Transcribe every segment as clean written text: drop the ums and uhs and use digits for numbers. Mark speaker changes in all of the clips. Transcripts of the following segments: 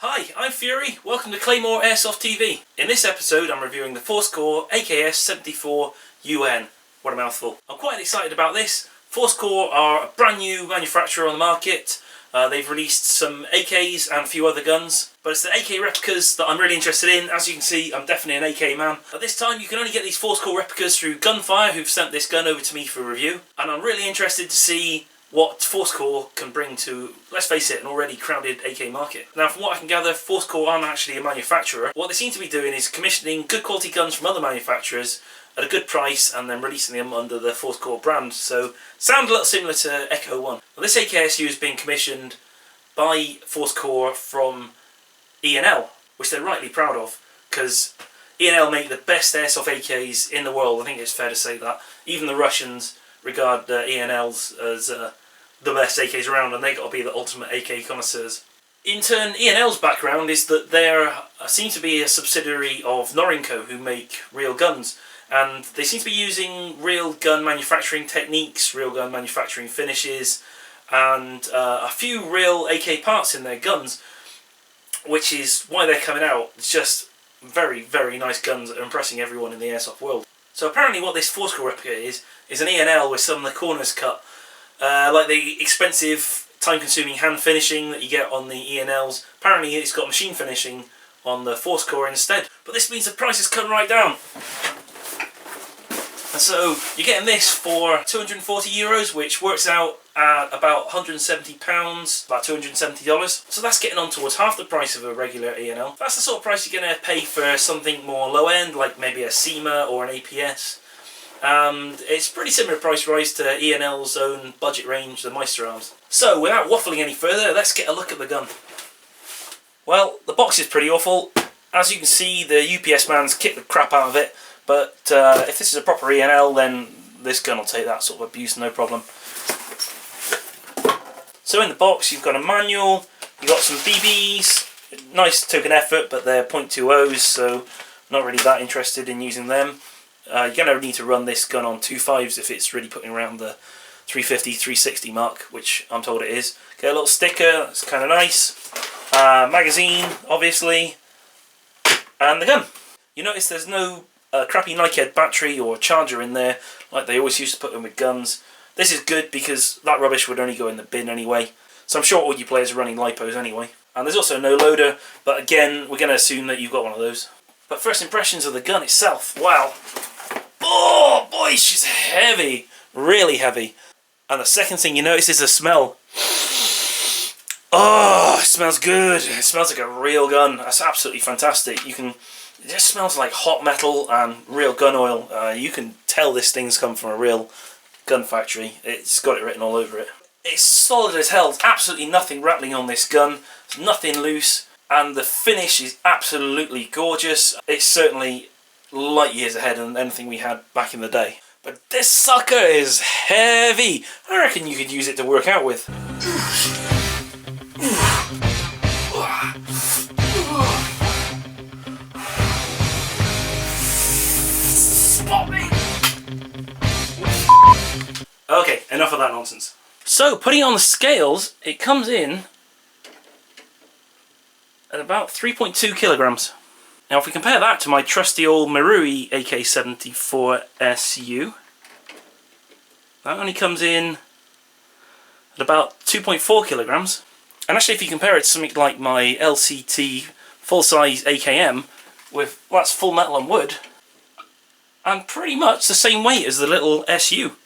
Speaker 1: Hi, I'm Furey. Welcome to Claymore Airsoft TV. In this episode I'm reviewing the ForceCore AKS-74UN. What a mouthful. I'm quite excited about this. ForceCore are a brand new manufacturer on the market. They've released some AKs and a few other guns, but it's the AK replicas that I'm really interested in. As you can see, I'm definitely an AK man. At this time you can only get these ForceCore replicas through Gunfire, who've sent this gun over to me for review, and I'm really interested to see what ForceCore can bring to, let's face it, an already crowded AK market. Now, from what I can gather, ForceCore aren't actually a manufacturer. What they seem to be doing is commissioning good quality guns from other manufacturers at a good price and then releasing them under the ForceCore brand. So, sound a little similar to Echo 1. Well, this AKSU is being commissioned by ForceCore from E&L, which they're rightly proud of, because E&L make the best airsoft AKs in the world. I think it's fair to say that. Even the Russians regard E&Ls as the best AKs around, and they got to be the ultimate AK connoisseurs. In turn, E&L's background is that they seem to be a subsidiary of Norinco, who make real guns, and they seem to be using real gun manufacturing techniques, real gun manufacturing finishes, and a few real AK parts in their guns, which is why they're coming out. It's just very, very nice guns that are impressing everyone in the airsoft world. So apparently what this ForceCore replica is an E&L with some of the corners cut. Like the expensive, time-consuming hand finishing that you get on the E&Ls. Apparently it's got machine finishing on the ForceCore instead. But this means the price has come right down. And so you're getting this for €240, which works out at about £170, about $270. So that's getting on towards half the price of a regular E&L. That's the sort of price you're going to pay for something more low-end, like maybe a SEMA or an APS. And it's pretty similar price rise to E&L's own budget range, the Meister Arms. So without waffling any further, let's get a look at the gun. Well, the box is pretty awful. As you can see, the UPS man's kicked the crap out of it, but if this is a proper E&L, then this gun will take that sort of abuse, no problem. So in the box you've got a manual, you've got some BBs, nice token effort, but they're .20s, so not really that interested in using them. You're going to need to run this gun on 2.5s if it's really putting around the 350, 360 mark, which I'm told it is. Get a little sticker, that's kind of nice. Magazine, obviously, and the gun. You notice there's no crappy Nikehead battery or charger in there, like they always used to put in with guns. This is good because that rubbish would only go in the bin anyway. So I'm sure all you players are running lipos anyway. And there's also no loader, but again, we're going to assume that you've got one of those. But first impressions of the gun itself, wow. Oh boy, she's heavy, really heavy. And the second thing you notice is the smell. Oh, it smells good. It smells like a real gun. That's absolutely fantastic. It just smells like hot metal and real gun oil. You can tell this thing's come from a real gun factory. It's got it written all over it. It's solid as hell. There's absolutely nothing rattling on this gun. There's nothing loose. And the finish is absolutely gorgeous. It's certainly light years ahead of anything we had back in the day. But this sucker is heavy. I reckon you could use it to work out with. Spot me! Okay, enough of that nonsense. So, putting it on the scales, it comes in at about 3.2 kilograms. Now if we compare that to my trusty old Marui AK-74SU, that only comes in at about 2.4 kilograms. And actually if you compare it to something like my LCT full-size AKM, with, well, that's full metal and wood, and pretty much the same weight as the little SU.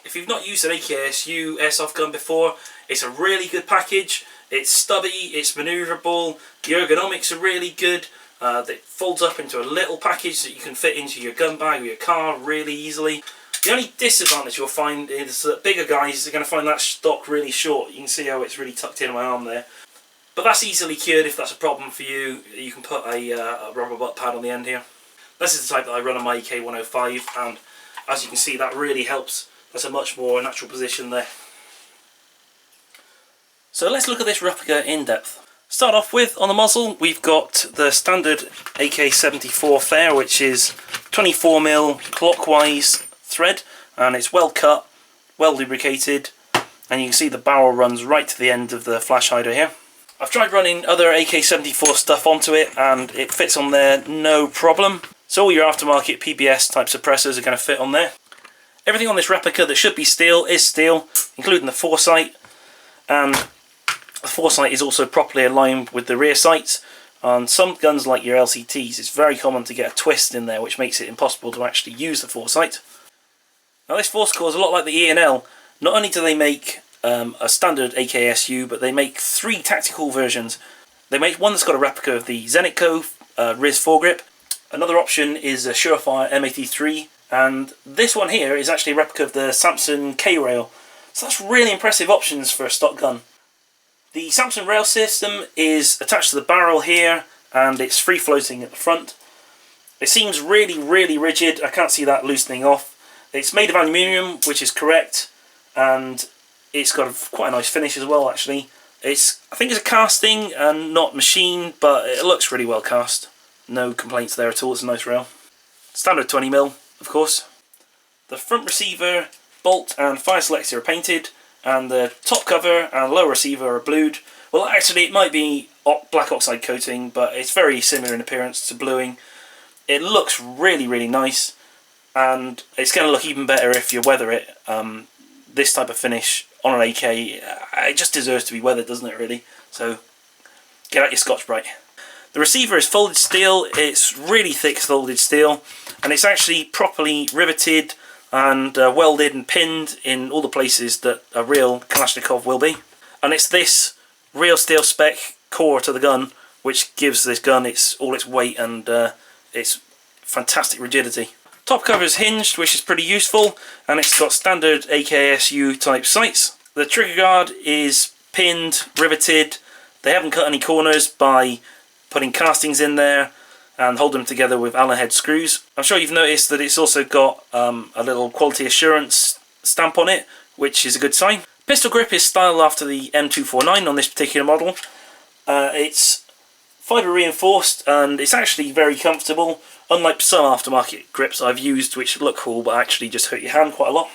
Speaker 1: If you've not used an AKSU airsoft gun before, it's a really good package. It's stubby, it's manoeuvrable, the ergonomics are really good. It folds up into a little package that you can fit into your gun bag or your car really easily. The only disadvantage you'll find is that bigger guys are going to find that stock really short. You can see how it's really tucked in my arm there. But that's easily cured if that's a problem for you. You can put a rubber butt pad on the end here. This is the type that I run on my EK-105, and as you can see that really helps. That's a much more natural position there. So let's look at this replica in depth. Start off with, on the muzzle, we've got the standard AK-74 flare, which is 24mm clockwise thread, and it's well cut, well lubricated, and you can see the barrel runs right to the end of the flash hider here. I've tried running other AK-74 stuff onto it and it fits on there no problem. So all your aftermarket PBS type suppressors are going to fit on there. Everything on this replica that should be steel is steel, including the foresight, and the foresight is also properly aligned with the rear sights. On some guns like your LCTs, it's very common to get a twist in there which makes it impossible to actually use the foresight. Now this ForceCore is a lot like the E&L. Not only do they make a standard AKSU, but they make 3 tactical versions. They make one that's got a replica of the Zenitco RIS foregrip. Another option is a Surefire M83, and this one here is actually a replica of the Samson K-Rail. So that's really impressive options for a stock gun. The Samson rail system is attached to the barrel here, and it's free floating at the front. It seems really rigid. I can't see that loosening off. It's made of aluminium, which is correct, and it's got quite a nice finish as well actually. I think it's a casting and not machine, but it looks really well cast. No complaints there at all, it's a nice rail. Standard 20mm, of course. The front receiver, bolt and fire selector are painted, and the top cover and lower receiver are blued. Well, actually it might be black oxide coating, but it's very similar in appearance to bluing. It looks really nice, and it's going to look even better if you weather it. This type of finish on an AK, it just deserves to be weathered, doesn't it really? So get out your Scotch-Brite. The receiver is folded steel. It's really thick folded steel, and it's actually properly riveted and welded and pinned in all the places that a real Kalashnikov will be. And it's this real steel spec core to the gun which gives this gun all its weight and its fantastic rigidity. Top cover is hinged, which is pretty useful, and it's got standard AKSU type sights. The trigger guard is pinned, riveted. They haven't cut any corners by putting castings in there and hold them together with Allen head screws. I'm sure you've noticed that it's also got a little quality assurance stamp on it, which is a good sign. Pistol grip is styled after the M249 on this particular model. It's fibre reinforced and it's actually very comfortable, unlike some aftermarket grips I've used which look cool but actually just hurt your hand quite a lot.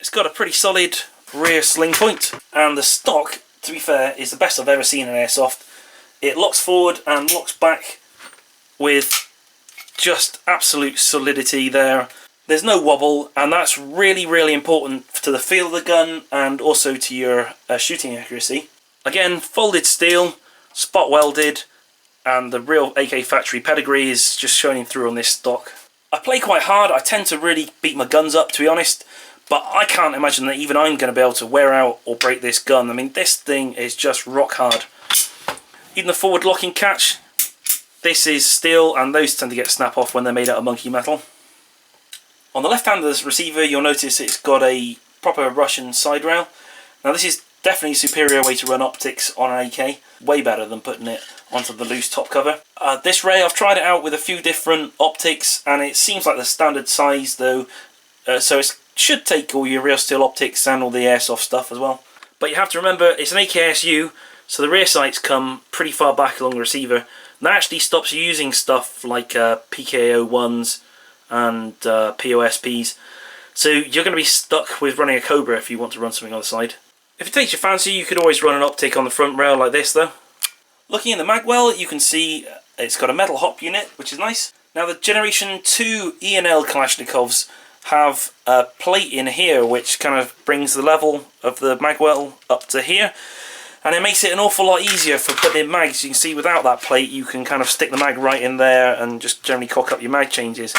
Speaker 1: It's got a pretty solid rear sling point, and the stock, to be fair, is the best I've ever seen in Airsoft. It locks forward and locks back with just absolute solidity there. There's no wobble, and that's really important to the feel of the gun and also to your shooting accuracy. Again, folded steel, spot welded, and the real AK factory pedigree is just shining through on this stock. I play quite hard. I tend to really beat my guns up, to be honest, but I can't imagine that even I'm going to be able to wear out or break this gun. I mean, this thing is just rock hard. Even the forward locking catch, this is steel, and those tend to get snap off when they're made out of monkey metal. On the left hand of this receiver, you'll notice it's got a proper Russian side rail. Now this is definitely a superior way to run optics on an AK, way better than putting it onto the loose top cover. This rail, I've tried it out with a few different optics, and it seems like the standard size though, so it should take all your real steel optics and all the Airsoft stuff as well. But you have to remember, it's an AKSU, so the rear sights come pretty far back along the receiver. And that actually stops you using stuff like PKO1s and POSPs. So you're going to be stuck with running a Cobra if you want to run something on the side. If it takes your fancy, you could always run an optic on the front rail like this though. Looking in the magwell, you can see it's got a metal hop unit, which is nice. Now the Generation 2 E&L Kalashnikovs have a plate in here which kind of brings the level of the magwell up to here, and it makes it an awful lot easier for putting in mags. You can see without that plate you can kind of stick the mag right in there and just generally cock up your mag changes.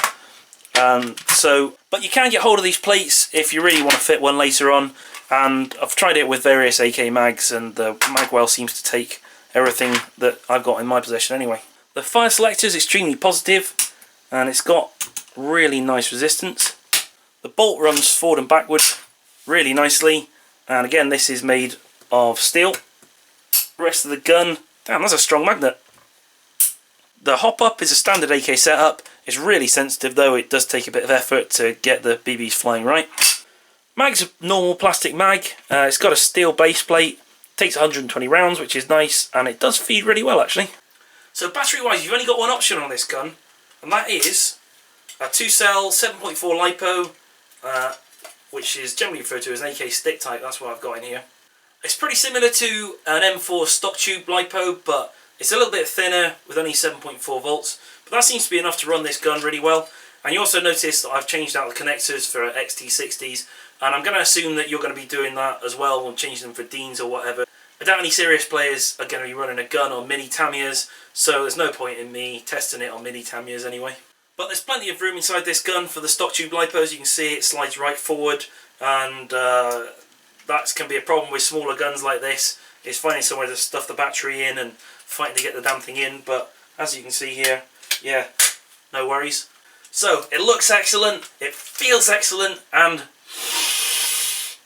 Speaker 1: But you can get hold of these plates if you really want to fit one later on, and I've tried it with various AK mags and the magwell seems to take everything that I've got in my possession anyway. The fire selector is extremely positive and it's got really nice resistance. The bolt runs forward and backward really nicely, and again this is made of steel. The rest of the gun, damn, that's a strong magnet. The hop up is a standard AK setup. It's really sensitive though, it does take a bit of effort to get the BBs flying right. Mag's a normal plastic mag. It's got a steel base plate, takes 120 rounds, which is nice, and it does feed really well actually. So battery wise, you've only got one option on this gun, and that is a 2-cell 7.4 LiPo, which is generally referred to as an AK stick type. That's what I've got in here. It's pretty similar to an M4 stock tube LiPo, but it's a little bit thinner with only 7.4 volts. But that seems to be enough to run this gun really well. And you also notice that I've changed out the connectors for XT60s, and I'm going to assume that you're going to be doing that as well, and change them for Deans or whatever. I doubt any serious players are going to be running a gun on mini Tamiyas, so there's no point in me testing it on mini Tamiyas anyway. But there's plenty of room inside this gun for the stock tube LiPo. As you can see, it slides right forward, and that can be a problem with smaller guns like this, is finding somewhere to stuff the battery in and fighting to get the damn thing in. But as you can see here, yeah, no worries. So it looks excellent, it feels excellent, and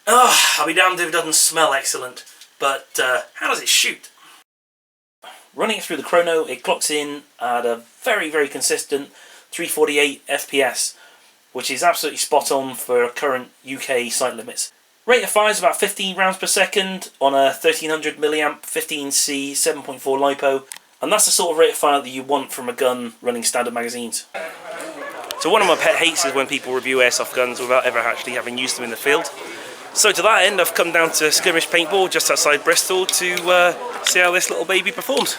Speaker 1: I'll be damned if it doesn't smell excellent. But how does it shoot? Running it through the chrono, it clocks in at a very, very consistent 348 FPS, which is absolutely spot on for current UK sight limits. Rate of fire is about 15 rounds per second on a 1300 milliamp 15C 7.4 LiPo, and that's the sort of rate of fire that you want from a gun running standard magazines. So one of my pet hates is when people review airsoft guns without ever actually having used them in the field. So to that end, I've come down to Skirmish Paintball just outside Bristol to see how this little baby performs.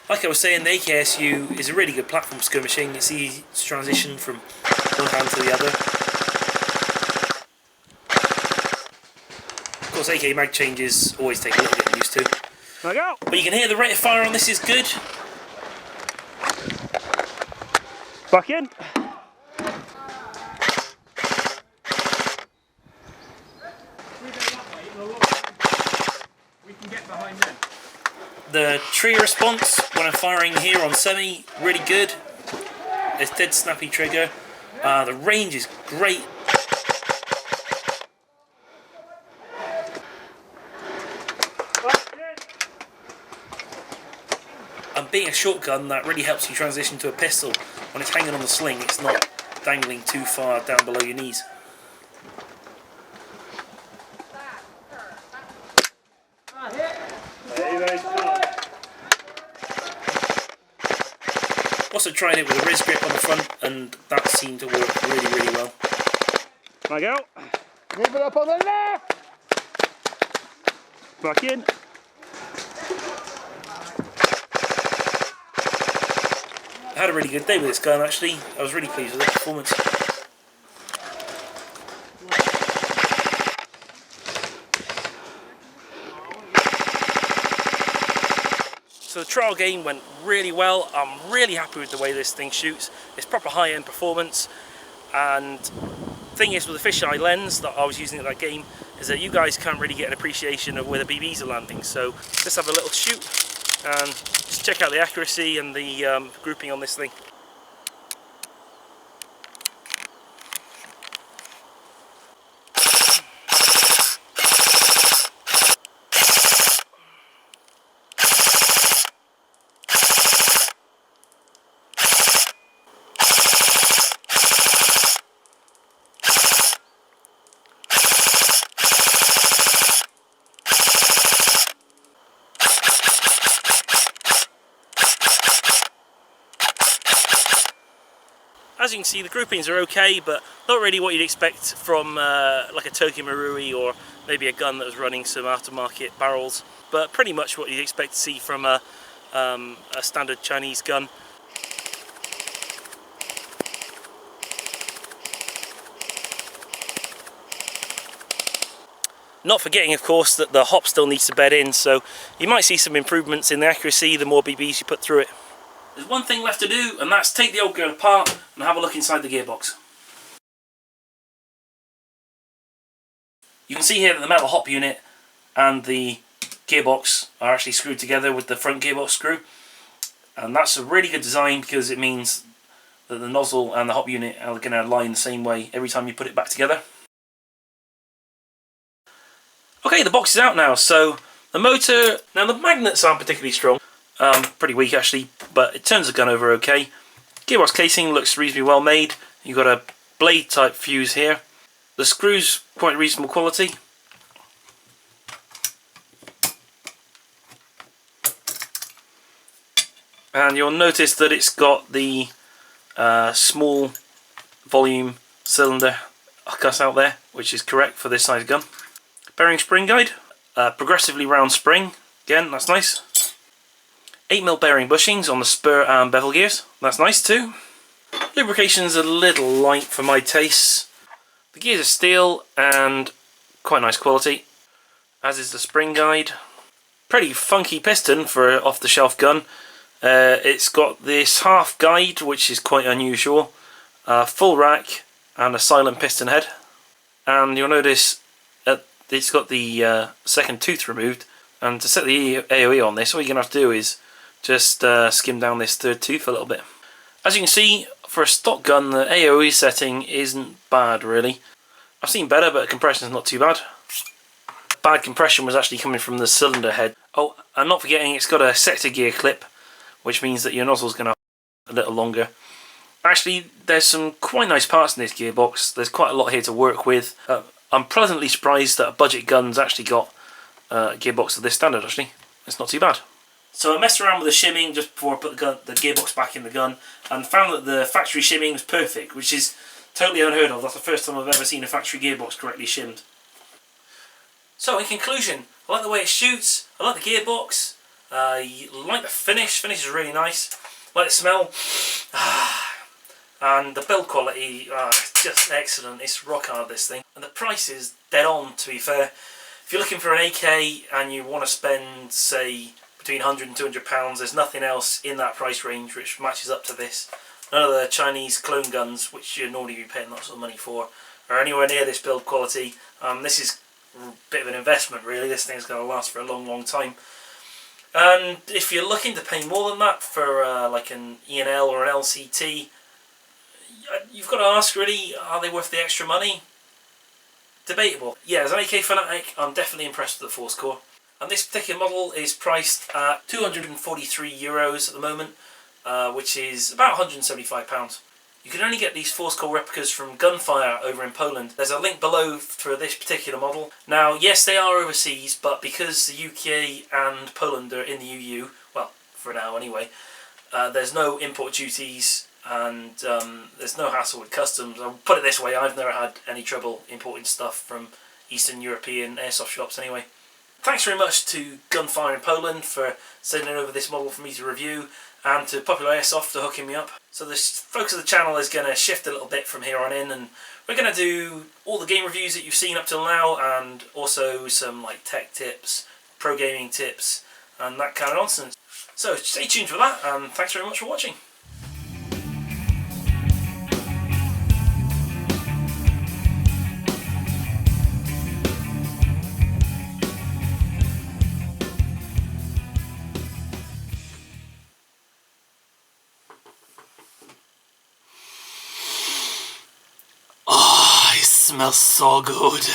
Speaker 1: Like I was saying, the AKS-U is a really good platform for skirmishing. It's easy to transition from one hand to the other. Of course, AK mag changes always take a little bit of used to. But you can hear the rate of fire on this is good.
Speaker 2: Back in. We can get behind them.
Speaker 1: The trigger response when I'm firing here on semi, really good. It's dead snappy trigger. The range is great. And being a shotgun, that really helps you transition to a pistol. When it's hanging on the sling, it's not dangling too far down below your knees. Also tried it with a Riz grip on the front, and that seemed to work really, really well.
Speaker 2: Back out. Move it up on the left. Back in.
Speaker 1: I had a really good day with this gun actually. I was really pleased with the performance. So the trial game went really well. I'm really happy with the way this thing shoots. It's proper high-end performance, and the thing is with the fisheye lens that I was using at that game is that you guys can't really get an appreciation of where the BBs are landing. So let's have a little shoot and just check out the accuracy and the grouping on this thing. As you can see, the groupings are okay, but not really what you'd expect from like a Tokyo Marui or maybe a gun that was running some aftermarket barrels, but pretty much what you'd expect to see from a standard Chinese gun. Not forgetting, of course, that the hop still needs to bed in, so you might see some improvements in the accuracy the more BBs you put through it. There's one thing left to do, and that's take the old girl apart and have a look inside the gearbox. You can see here that the metal hop unit and the gearbox are actually screwed together with the front gearbox screw, and that's a really good design because it means that the nozzle and the hop unit are going to align the same way every time you put it back together. Okay, the box is out now. So the motor, now the magnets aren't particularly strong, pretty weak actually, but it turns the gun over okay. Gearbox casing looks reasonably well made. You've got a blade type fuse here. The screws quite reasonable quality. And you'll notice that it's got the small volume cylinder cuss out there, which is correct for this size gun. Bearing spring guide, progressively round spring, again that's nice. 8mm bearing bushings on the spur and bevel gears, that's nice too. Lubrication's a little light for my tastes. The gears are steel and quite nice quality, as is the spring guide. Pretty funky piston for an off-the-shelf gun. It's got this half guide, which is quite unusual, full rack and a silent piston head. And you'll notice it's got the second tooth removed, and to set the AOE on this, all you're going to have to do is just skim down this third tooth a little bit. As you can see, for a stock gun, the AOE setting isn't bad really. I've seen better, but compression's not too bad. Bad compression was actually coming from the cylinder head. Oh, and not forgetting it's got a sector gear clip, which means that your nozzle's going to a little longer. Actually, there's some quite nice parts in this gearbox. There's quite a lot here to work with. I'm pleasantly surprised that a budget gun's actually got a gearbox of this standard actually. It's not too bad. So I messed around with the shimming just before I put the gearbox back in the gun, and found that the factory shimming was perfect, which is totally unheard of. That's the first time I've ever seen a factory gearbox correctly shimmed. So in conclusion, I like the way it shoots, I like the gearbox, I like the finish. Finish is really nice. I like the smell. And the build quality, just excellent. It's rock hard, this thing. And the price is dead on, to be fair. If you're looking for an AK and you want to spend, say, between £100 and £200, there's nothing else in that price range which matches up to this. None of the Chinese clone guns, which you'd normally be paying lots of money for, are anywhere near this build quality. This is a bit of an investment really. This thing's going to last for a long time. And if you're looking to pay more than that for like an E&L or an LCT, you've got to ask really, are they worth the extra money? Debatable. Yeah, as an AK fanatic, I'm definitely impressed with the ForceCore. And this particular model is priced at €243 at the moment, which is about £175. You can only get these ForceCore replicas from Gunfire over in Poland. There's a link below for this particular model. Now, yes, they are overseas, but because the UK and Poland are in the EU, well, for now anyway, there's no import duties and there's no hassle with customs. I'll put it this way, I've never had any trouble importing stuff from Eastern European airsoft shops anyway. Thanks very much to Gunfire in Poland for sending over this model for me to review, and to Popular Airsoft for hooking me up. So the focus of the channel is going to shift a little bit from here on in, and we're going to do all the game reviews that you've seen up till now, and also some like tech tips, pro gaming tips, and that kind of nonsense. So stay tuned for that, and thanks very much for watching. Smells so good.